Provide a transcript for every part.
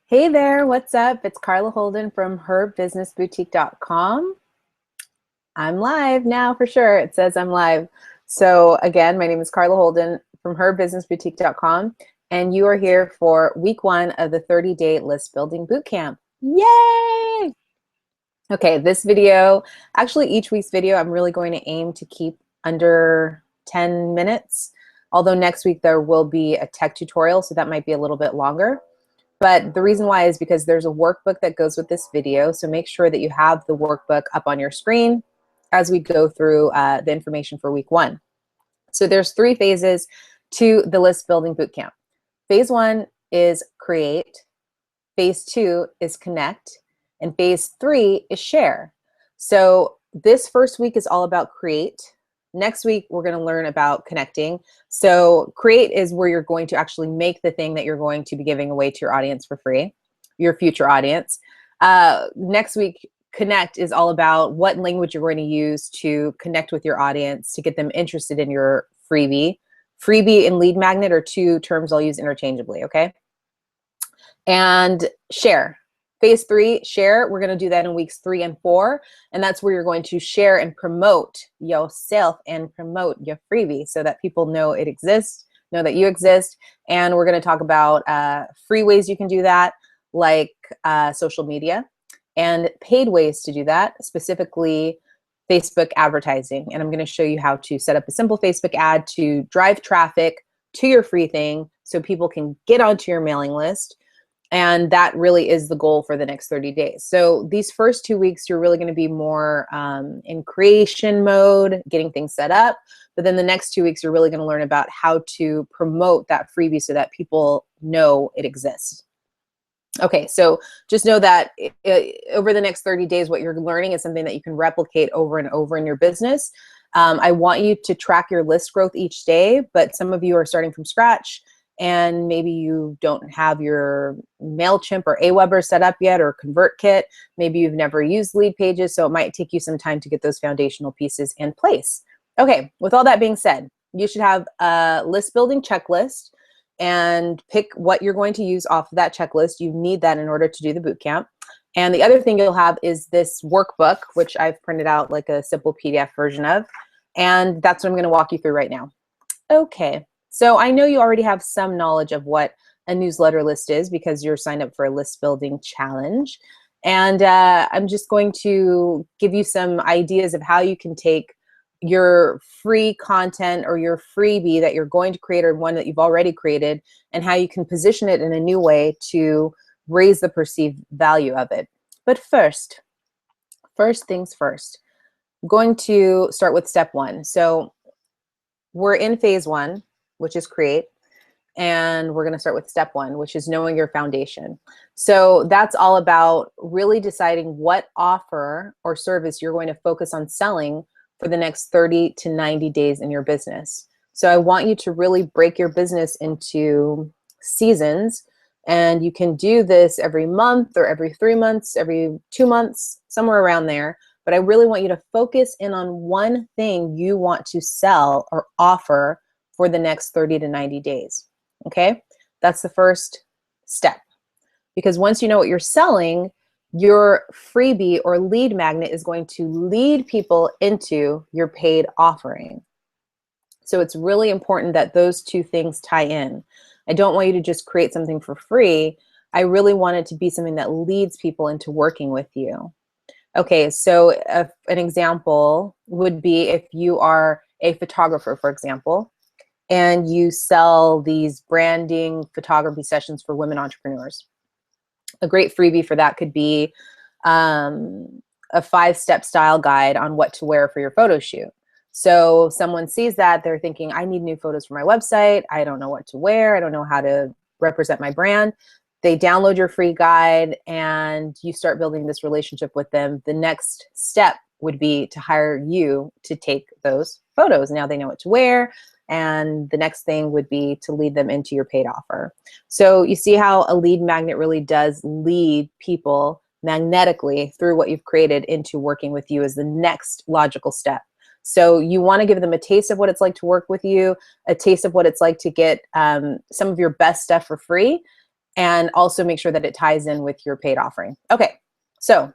Hey there, what's up? It's Carla Holden from herbusinessboutique.com. I'm live now for sure. It says I'm live. So again, my name is Carla Holden from herbusinessboutique.com, and you are here for week 1 of the 30-day list building bootcamp. Yay! Okay, this video, actually each week's video, I'm really going to aim to keep under 10 minutes. Although next week there will be a tech tutorial, so that might be a little bit longer. But the reason why is because there's a workbook that goes with this video. So make sure that you have the workbook up on your screen as we go through the information for week 1. So there's 3 phases to the list building bootcamp. Phase 1 is create. Phase 2 is connect. And phase 3 is share. So this first week is all about create. Next week, we're going to learn about connecting. So create is where you're going to actually make the thing that you're going to be giving away to your audience for free, your future audience. Next week, connect is all about what language you're going to use to connect with your audience to get them interested in your freebie. Freebie and lead magnet are 2 terms I'll use interchangeably, okay? And share. Phase 3, share, we're going to do that in weeks 3 and 4. And that's where you're going to share and promote yourself and promote your freebie so that people know it exists, know that you exist. And we're going to talk about free ways you can do that, like social media, and paid ways to do that, specifically Facebook advertising. And I'm going to show you how to set up a simple Facebook ad to drive traffic to your free thing so people can get onto your mailing list. And that really is the goal for the next 30 days. So these first 2 weeks, you're really going to be more in creation mode, getting things set up. But then the next 2 weeks, you're really going to learn about how to promote that freebie so that people know it exists. Okay, so just know that over the next 30 days, what you're learning is something that you can replicate over and over in your business. I want you to track your list growth each day, but some of you are starting from scratch. And maybe you don't have your MailChimp or Aweber set up yet, or ConvertKit. Maybe you've never used lead pages, so it might take you some time to get those foundational pieces in place. Okay, with all that being said, you should have a list building checklist and pick what you're going to use off of that checklist. You need that in order to do the bootcamp. And the other thing you'll have is this workbook, which I've printed out like a simple PDF version of. And that's what I'm going to walk you through right now. Okay. So I know you already have some knowledge of what a newsletter list is because you're signed up for a list building challenge. And I'm just going to give you some ideas of how you can take your free content or your freebie that you're going to create or one that you've already created and how you can position it in a new way to raise the perceived value of it. But first things first, I'm going to start with step 1. So we're in phase 1, which is create. And we're going to start with step 1, which is knowing your foundation. So that's all about really deciding what offer or service you're going to focus on selling for the next 30 to 90 days in your business. So I want you to really break your business into seasons. And you can do this every month or every 3 months, every 2 months, somewhere around there. But I really want you to focus in on one thing you want to sell or offer for the next 30 to 90 days, okay? That's the first step. Because once you know what you're selling, your freebie or lead magnet is going to lead people into your paid offering. So it's really important that those 2 things tie in. I don't want you to just create something for free. I really want it to be something that leads people into working with you. Okay, so an example would be if you are a photographer, for example, and you sell these branding photography sessions for women entrepreneurs. A great freebie for that could be a 5-step style guide on what to wear for your photo shoot. So someone sees that, they're thinking, I need new photos for my website. I don't know what to wear. I don't know how to represent my brand. They download your free guide and you start building this relationship with them. The next step would be to hire you to take those photos. Now they know what to wear. And the next thing would be to lead them into your paid offer. So you see how a lead magnet really does lead people magnetically through what you've created into working with you as the next logical step. So you want to give them a taste of what it's like to work with you, a taste of what it's like to get some of your best stuff for free, and also make sure that it ties in with your paid offering. Okay, so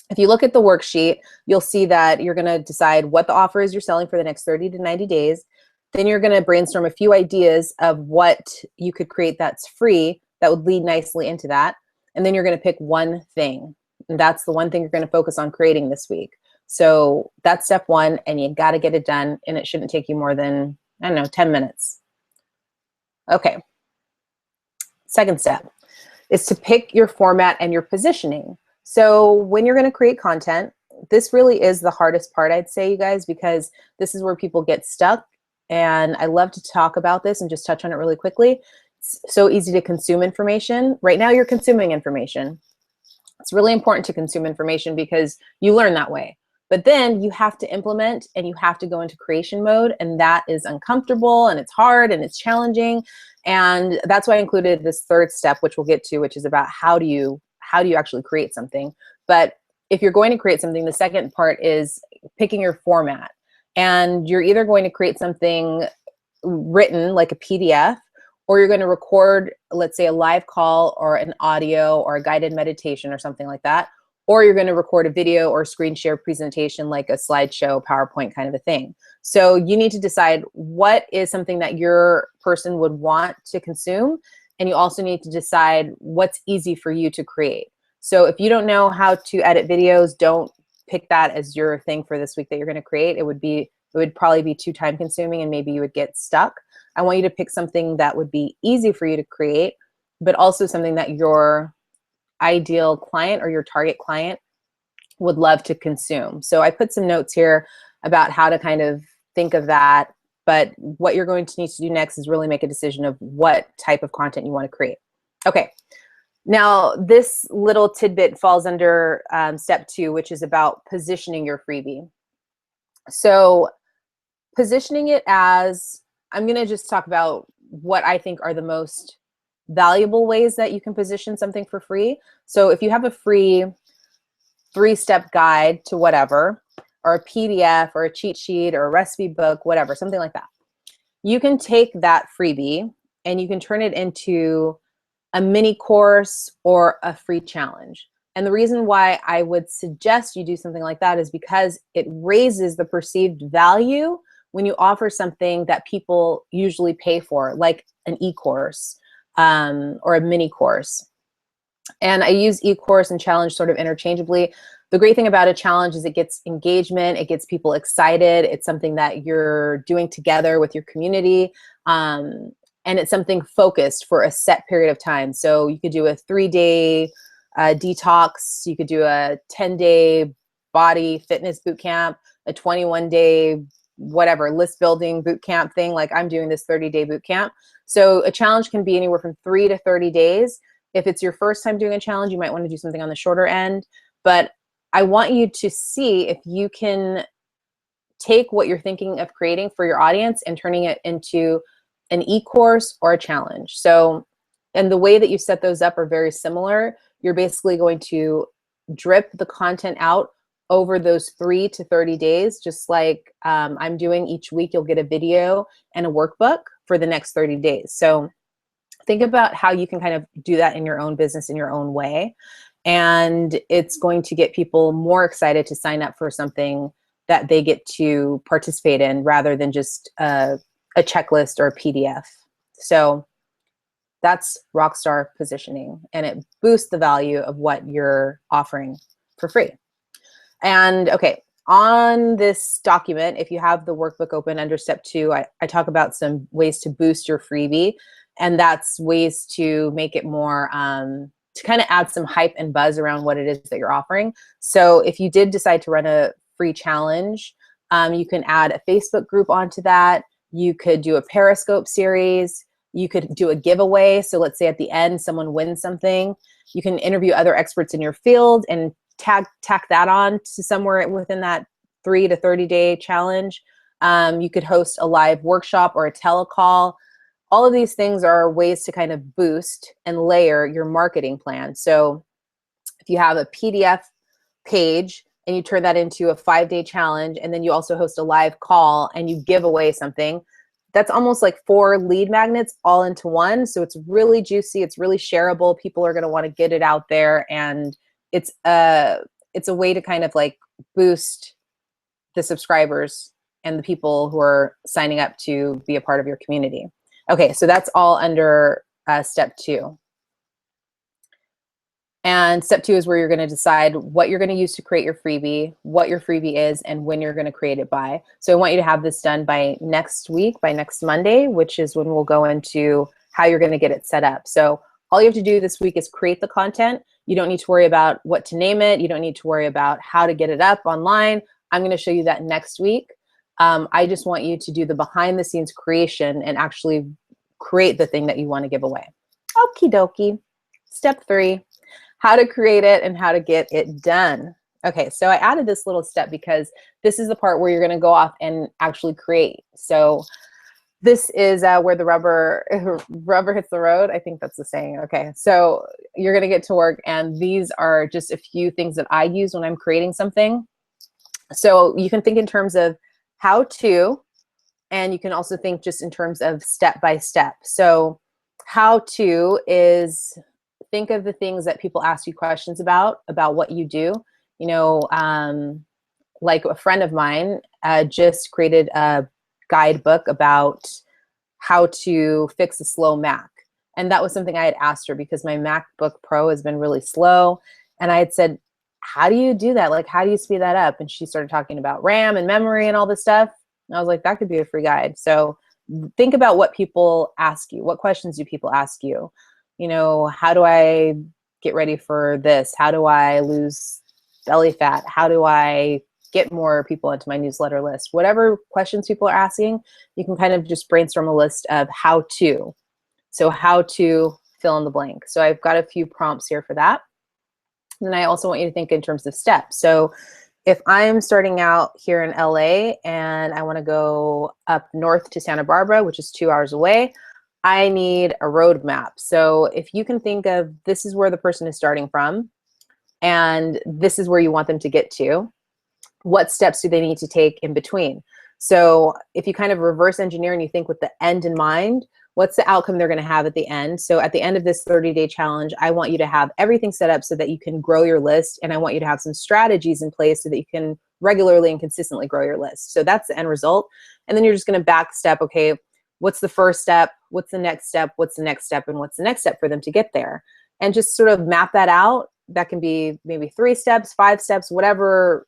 if you look at the worksheet, you'll see that you're going to decide what the offer is you're selling for the next 30 to 90 days. Then you're going to brainstorm a few ideas of what you could create that's free that would lead nicely into that. And then you're going to pick one thing. And that's the one thing you're going to focus on creating this week. So that's step one, and you got to get it done, and it shouldn't take you more than, I don't know, 10 minutes. Okay. Second step is to pick your format and your positioning. So when you're going to create content, this really is the hardest part, I'd say, you guys, because this is where people get stuck. And I love to talk about this and just touch on it really quickly. It's so easy to consume information. Right now, you're consuming information. It's really important to consume information because you learn that way. But then you have to implement and you have to go into creation mode, and that is uncomfortable and it's hard and it's challenging. And that's why I included this third step, which we'll get to, which is about how do you actually create something. But if you're going to create something, the second part is picking your format. And you're either going to create something written like a PDF, or you're going to record, let's say, a live call or an audio or a guided meditation or something like that. Or you're going to record a video or screen share presentation like a slideshow, PowerPoint kind of a thing. So you need to decide what is something that your person would want to consume. And you also need to decide what's easy for you to create. So if you don't know how to edit videos, don't pick that as your thing for this week that you're going to create. It would probably be too time consuming and maybe you would get stuck. I want you to pick something that would be easy for you to create, but also something that your ideal client or your target client would love to consume. So I put some notes here about how to kind of think of that, but what you're going to need to do next is really make a decision of what type of content you want to create. Okay, now this little tidbit falls under step 2, which is about positioning your freebie. So positioning it as, I'm going to just talk about what I think are the most valuable ways that you can position something for free. So if you have a free 3-step guide to whatever, or a PDF or a cheat sheet or a recipe book, whatever, something like that, you can take that freebie and you can turn it into a mini course or a free challenge. And the reason why I would suggest you do something like that is because it raises the perceived value when you offer something that people usually pay for, like an e-course or a mini course. And I use e-course and challenge sort of interchangeably. The great thing about a challenge is it gets engagement, it gets people excited, it's something that you're doing together with your community, and it's something focused for a set period of time. So you could do a 3-day detox, you could do a 10-day body fitness boot camp, a 21-day whatever list building boot camp thing, like I'm doing this 30-day boot camp. So a challenge can be anywhere from 3 to 30 days. If it's your first time doing a challenge, you might want to do something on the shorter end. But I want you to see if you can take what you're thinking of creating for your audience and turning it into an e-course or a challenge. So, and the way that you set those up are very similar. You're basically going to drip the content out over those 3 to 30 days, just like I'm doing each week. You'll get a video and a workbook for the next 30 days. So think about how you can kind of do that in your own business in your own way. And it's going to get people more excited to sign up for something that they get to participate in rather than just a checklist or a PDF. So that's rockstar positioning, and it boosts the value of what you're offering for free. And okay, on this document, if you have the workbook open under step 2, I talk about some ways to boost your freebie. And that's ways to make it more, to kind of add some hype and buzz around what it is that you're offering. So if you did decide to run a free challenge, you can add a Facebook group onto that. You could do a Periscope series. You could do a giveaway. So let's say at the end, someone wins something. You can interview other experts in your field and tack that on to somewhere within that 3 to 30 day challenge. You could host a live workshop or a telecall. All of these things are ways to kind of boost and layer your marketing plan. So if you have a PDF page and you turn that into a 5-day challenge, and then you also host a live call and you give away something, that's almost like 4 lead magnets all into one. So it's really juicy. It's really shareable. People are going to want to get it out there. And it's a way to kind of like boost the subscribers and the people who are signing up to be a part of your community. Okay, so that's all under step 2. And step 2 is where you're going to decide what you're going to use to create your freebie, what your freebie is, and when you're going to create it by. So I want you to have this done by next week, by next Monday, which is when we'll go into how you're going to get it set up. So all you have to do this week is create the content. You don't need to worry about what to name it. You don't need to worry about how to get it up online. I'm going to show you that next week. I just want you to do the behind the scenes creation and actually create the thing that you want to give away. Okie dokie. Step 3. How to create it and how to get it done. Okay, so I added this little step because this is the part where you're going to go off and actually create. So this is where the rubber hits the road. I think that's the saying. Okay, so you're going to get to work, and these are just a few things that I use when I'm creating something. So you can think in terms of how to, and you can also think just in terms of step by step. So how to is, think of the things that people ask you questions about what you do. You know, like a friend of mine just created a guidebook about how to fix a slow Mac. And that was something I had asked her because my MacBook Pro has been really slow. And I had said, how do you do that? Like, how do you speed that up? And she started talking about RAM and memory and all this stuff. And I was like, that could be a free guide. So think about what people ask you. What questions do people ask you? You know, how do I get ready for this? How do I lose belly fat? How do I get more people into my newsletter list? Whatever questions people are asking, you can kind of just brainstorm a list of how to. So how to fill in the blank. So I've got a few prompts here for that. And then I also want you to think in terms of steps. So if I'm starting out here in LA and I want to go up north to Santa Barbara, which is 2 hours away, I need a roadmap. So if you can think of, this is where the person is starting from, and this is where you want them to get to, what steps do they need to take in between? So if you kind of reverse engineer and you think with the end in mind, what's the outcome they're going to have at the end? So at the end of this 30-day challenge, I want you to have everything set up so that you can grow your list, and I want you to have some strategies in place so that you can regularly and consistently grow your list. So that's the end result. And then you're just going to back step, okay, what's the first step? What's the next step? What's the next step? And what's the next step for them to get there? And just sort of map that out. That can be maybe 3 steps, 5 steps, whatever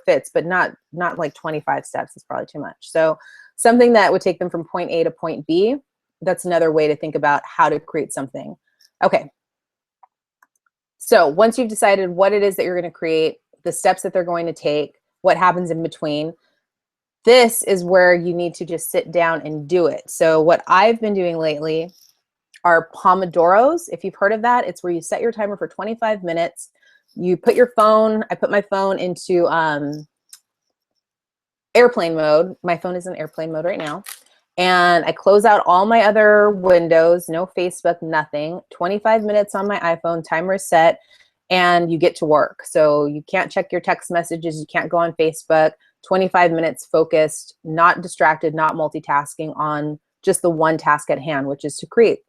fits, but not like 25 steps. It's probably too much. So something that would take them from point A to point B. That's another way to think about how to create something. Okay. So once you've decided what it is that you're going to create, the steps that they're going to take, what happens in between, this is where you need to just sit down and do it. So what I've been doing lately are Pomodoros. If you've heard of that, it's where you set your timer for 25 minutes. You put your phone, I put my phone into airplane mode. My phone is in airplane mode right now. And I close out all my other windows, no Facebook, nothing. 25 minutes on my iPhone, timer is set, and you get to work. So you can't check your text messages, you can't go on Facebook. 25 minutes focused, not distracted, not multitasking on just the one task at hand, which is to create.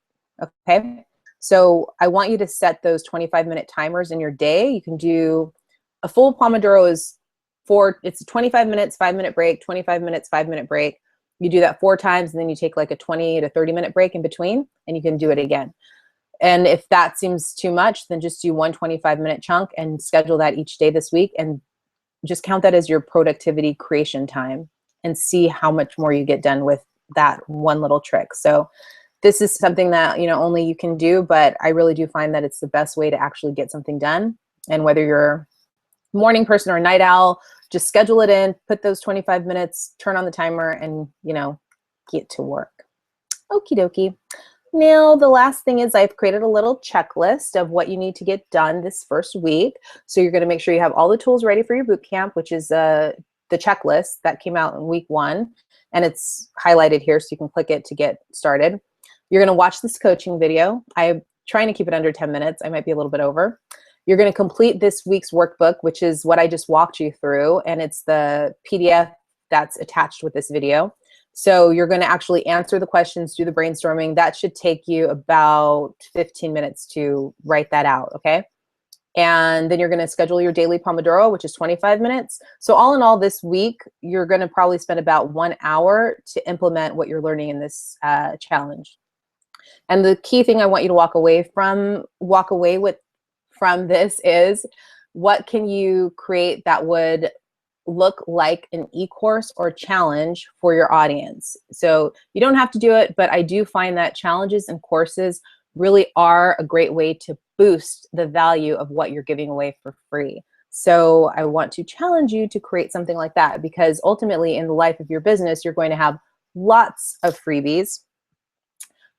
Okay, so I want you to set those 25-minute timers in your day. You can do a full Pomodoro it's 25 minutes, 5-minute break, 25 minutes, 5-minute break. You do that 4 times, and then you take like a 20 to 30-minute break in between, and you can do it again. And if that seems too much, then just do one 25-minute chunk and schedule that each day this week, and just count that as your productivity creation time and see how much more you get done with that one little trick. So this is something that, you know, only you can do, but I really do find that it's the best way to actually get something done. And whether you're a morning person or a night owl, just schedule it in, put those 25 minutes, turn on the timer, and, you know, get to work. Okie dokie. Now, the last thing is I've created a little checklist of what you need to get done this first week. So you're going to make sure you have all the tools ready for your boot camp, which is the checklist that came out in week 1. And it's highlighted here, so you can click it to get started. You're going to watch this coaching video. I'm trying to keep it under 10 minutes. I might be a little bit over. You're going to complete this week's workbook, which is what I just walked you through. And it's the PDF that's attached with this video. So you're going to actually answer the questions, do the brainstorming. That should take you about 15 minutes to write that out, okay? And then you're going to schedule your daily Pomodoro, which is 25 minutes. So all in all, this week, you're going to probably spend about 1 hour to implement what you're learning in this challenge. And the key thing I want you to walk away with from this is, what can you create that would look like an e-course or challenge for your audience? So you don't have to do it, but I do find that challenges and courses really are a great way to boost the value of what you're giving away for free. So I want to challenge you to create something like that, because ultimately in the life of your business, you're going to have lots of freebies.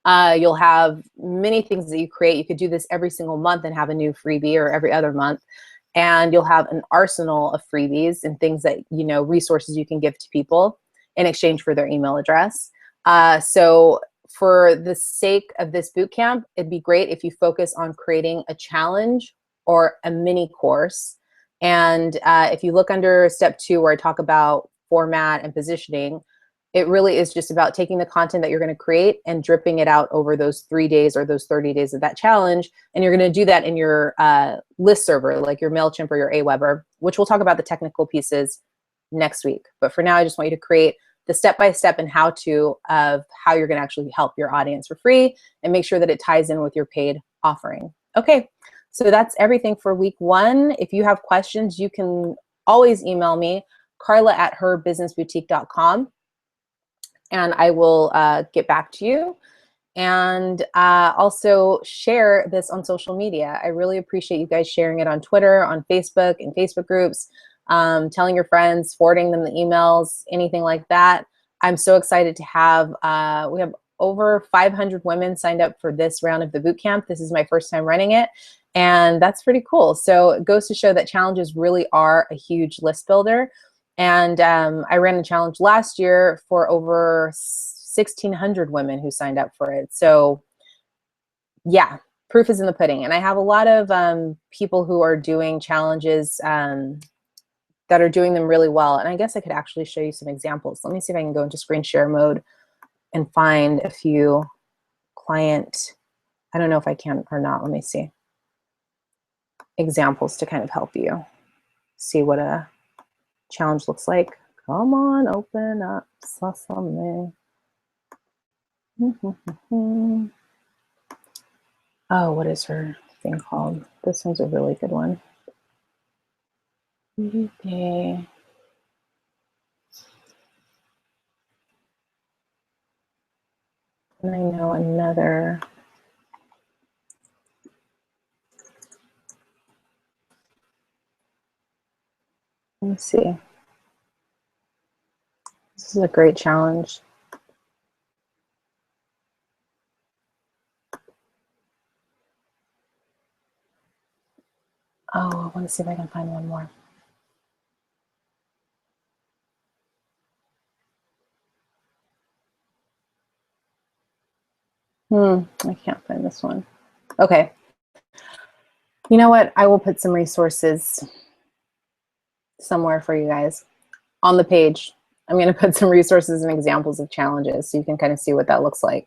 You'll have many things that you create. You could do this every single month and have a new freebie, or every other month. And you'll have an arsenal of freebies and things that, you know, resources you can give to people in exchange for their email address. So for the sake of this boot camp, it'd be great if you focus on creating a challenge or a mini course. And if you look under step 2, where I talk about format and positioning, it really is just about taking the content that you're going to create and dripping it out over those 3 days or those 30 days of that challenge. And you're going to do that in your list server, like your MailChimp or your Aweber, which we'll talk about the technical pieces next week. But for now, I just want you to create the step-by-step and how-to of how you're going to actually help your audience for free, and make sure that it ties in with your paid offering. Okay, so that's everything for week 1. If you have questions, you can always email me, carla@herbusinessboutique.com. and I will get back to you. And also share this on social media. I really appreciate you guys sharing it on Twitter, on Facebook, in Facebook groups, telling your friends, forwarding them the emails, anything like that. I'm so excited to have, we have over 500 women signed up for this round of the boot camp. This is my first time running it, and that's pretty cool. So it goes to show that challenges really are a huge list builder. And I ran a challenge last year for over 1,600 women who signed up for it. So yeah, proof is in the pudding. And I have a lot of people who are doing challenges that are doing them really well. And I guess I could actually show you some examples. Let me see if I can go into screen share mode and find a few client, I don't know if I can or not. Let me see. Examples to kind of help you see what a challenge looks like. Come on, open up something. Oh, what is her thing called? This one's a really good one. Okay. And I know another. Let me see. This is a great challenge. Oh, I want to see if I can find one more. I can't find this one. Okay. You know what? I will put some resources somewhere for you guys on the page. I'm going to put some resources and examples of challenges so you can kind of see what that looks like.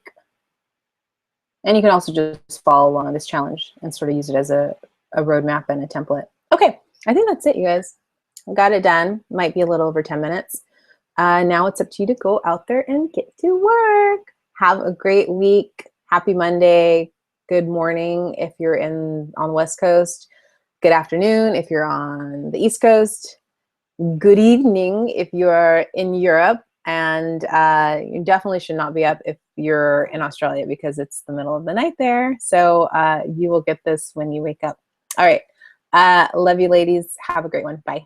And you can also just follow along this challenge and sort of use it as a roadmap and a template. Okay, I think that's it, you guys. I got it done. Might be a little over 10 minutes. Now it's up to you to go out there and get to work. Have a great week. Happy Monday. Good morning if you're on the West Coast. Good afternoon if you're on the East Coast. Good evening if you're in Europe. And you definitely should not be up if you're in Australia, because it's the middle of the night there. So you will get this when you wake up. All right. Love you, ladies. Have a great one. Bye.